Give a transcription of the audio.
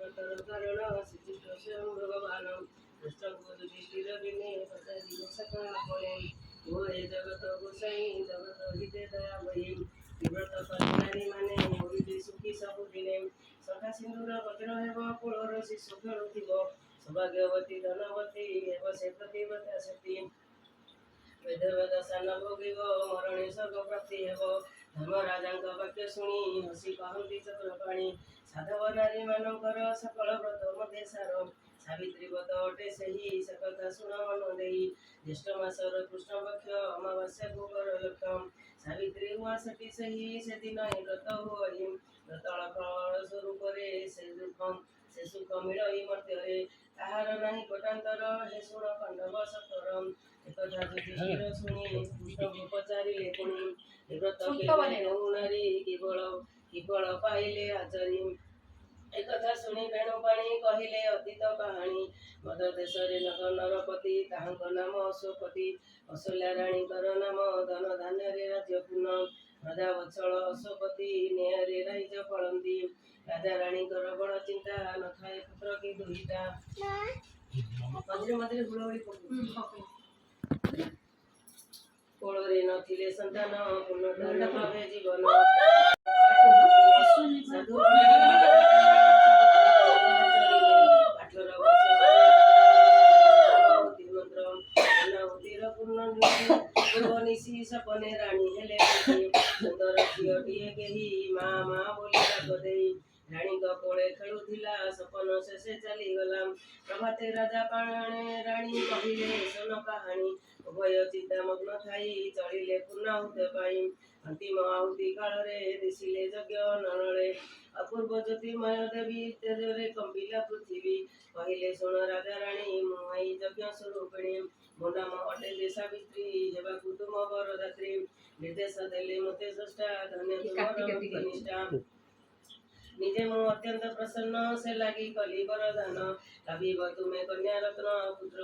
କାରଣ ଶ୍ରୀକୃଷ୍ଣ ସ୍ୱୟଂ ଭଗବାନ କୃଷ୍ଣଙ୍କୁ ଯୁଧିଷ୍ଠିର ଦିନେ ପଚାରିଲେ ସଖା ପରେ ଓ ଏ ଜଗତ ଗୋସାଇଁ ଜଗତ ହିତେ ଦୟା ବହି ବିବ୍ରତ କଲେ ନାରୀମାନେ ହୋଇବେ ସୁଖୀ ସବୁଦିନେ ସଖା ସିନ୍ଦୁର ବଜ୍ର ହେବ କୁଳର ଶିଶୁ ଖେଳୁଥିବ ସୌଭାଗ୍ୟବତୀ ଧନବତୀ ହେବ ସେ ପ୍ରତିବ୍ରତା ସତୀ ବେଦ ସାନ ଭୋଗିବ ମରଣୀ ସ୍ୱର୍ଗ ପ୍ରାପ୍ତି ହେବ ଧର୍ମରାଜାଙ୍କ ବାକ୍ୟ ଶୁଣି ହସି କହନ୍ତି ଚକ୍ରପାଣି ସାଧବ ନାରୀମାନଙ୍କର ସକଳ ବ୍ରତ ମଧ୍ୟ ସାର ସାବିତ୍ରୀ ବ୍ରତ ଅଟେ ସେହି ସେ କଥା ଶୁଣ ମନ ଦେଇ ଜ୍ୟେଷ୍ଠ ମାସର କୃଷ୍ଣପକ୍ଷ ଅମାବାସ୍ୟାକୁ କର ଲକ୍ଷ୍ୟ ସାବିତ୍ରୀ ଉଆସଟି ସେହି ସେଦିନ ହିଁ ବ୍ରତ ହୁଅଇ ବ୍ରତଳ ଫଳ ସ୍ୱରୂପରେ ସେ ସୁଖ ମିଳଇ ମର୍ତ୍ତ୍ୟରେ ତାହାର ନାହିଁ କୋଟାନ୍ତର ହେ ଶୁଣ ପାଣ୍ଡବ ସତର ଏକଥା ଯୁଧିଷ୍ଠିର ଶୁଣି କୃଷ୍ଣଙ୍କୁ ପଚାରିଲେ ପୁଣି ଏ ବ୍ରତ କେବେ ହେଉ ନାରୀ କେବଳ ପାଇଲେ ଆଚରି ଏକଥା ଶୁଣି ବେଣୁପାଣି କହିଲେ ଅତୀତ କାହାଣୀ ମଦ ଦେଶରେ ନରପତି ତାହାଙ୍କ ନାମ ଅଶ୍ୱପତି କୌଶଲ୍ୟା ରାଣୀଙ୍କର ନାମ ଧନ ଧାନ୍ୟରେ ରାଜ୍ୟ ପୂର୍ଣ୍ଣ ପ୍ରଜା ବତ୍ସଳ ଅଶ୍ୱପତି ନ୍ୟାୟରେ ରାଇଜ ଫଳନ୍ତି ରାଜା ରାଣୀଙ୍କର ବଡ଼ ଚିନ୍ତା ନଥାଏ ପୁତ୍ର କି ଦୁହିତା ମଝିରେ ମଝିରେ ହୁଳହୁଳି କୋଳରେ ନଥିଲେ ସନ୍ତାନ ପୂର୍ଣ୍ଣତା ଭାବେ ଜୀବନ ସପନେ ରାଣୀ ହେଲେ ସୁନ୍ଦର ଝିଅଟିଏ କେହି ମା ମା ବୋଲି ଡାକ ଦେଇ ରାଣୀଙ୍କ କୋଳେ ଖେଳୁଥିଲା ସପନ ଶେଷେ ଚାଲିଗଲା ପ୍ରଭାତେ ରାଜା ପାଣେ ରାଣୀ କହିଲେ ଶୁଣ କାହାଣୀ ଉଭୟ ଚିନ୍ତାମଗ୍ନ ଥାଇ ଚଳିଲେ ପୂର୍ଣ୍ଣାହୁତ ପାଇଁ ଅନ୍ତିମ ଆହୁତି କାଳରେ ଦିଶିଲେ ଯଜ୍ଞ ନଳରେ ଅପୂର୍ବ ଜ୍ୟୋତିର୍ମୟ ଦେବୀ ତେଜରେ କମ୍ପିଲା ପୃଥିବୀ କହିଲେ ଶୁଣ ରାଜା ରାଣୀ ମୁଁ ଏଇ ଯଜ୍ଞ ସ୍ୱରୂପିଣୀ ମୋ ନାମ ଅଟେ ଯେ ସାବିତ୍ରୀ ହେବାକୁ ତୁମ ବରଦାତ୍ରୀ ନିର୍ଦ୍ଦେଶ ଦେଲେ ମୋତେ ସ୍ରଷ୍ଟା ଧନ୍ୟ ତୁମର ନିଷ୍ଠା ନିଜେ ମୁଁ ଅତ୍ୟନ୍ତ ପ୍ରସନ୍ନ ସେ ଲାଗି କଲି ବରଦାନ ଭାବିବ ତୁମେ କନ୍ୟା ରତ୍ନ ପୁତ୍ର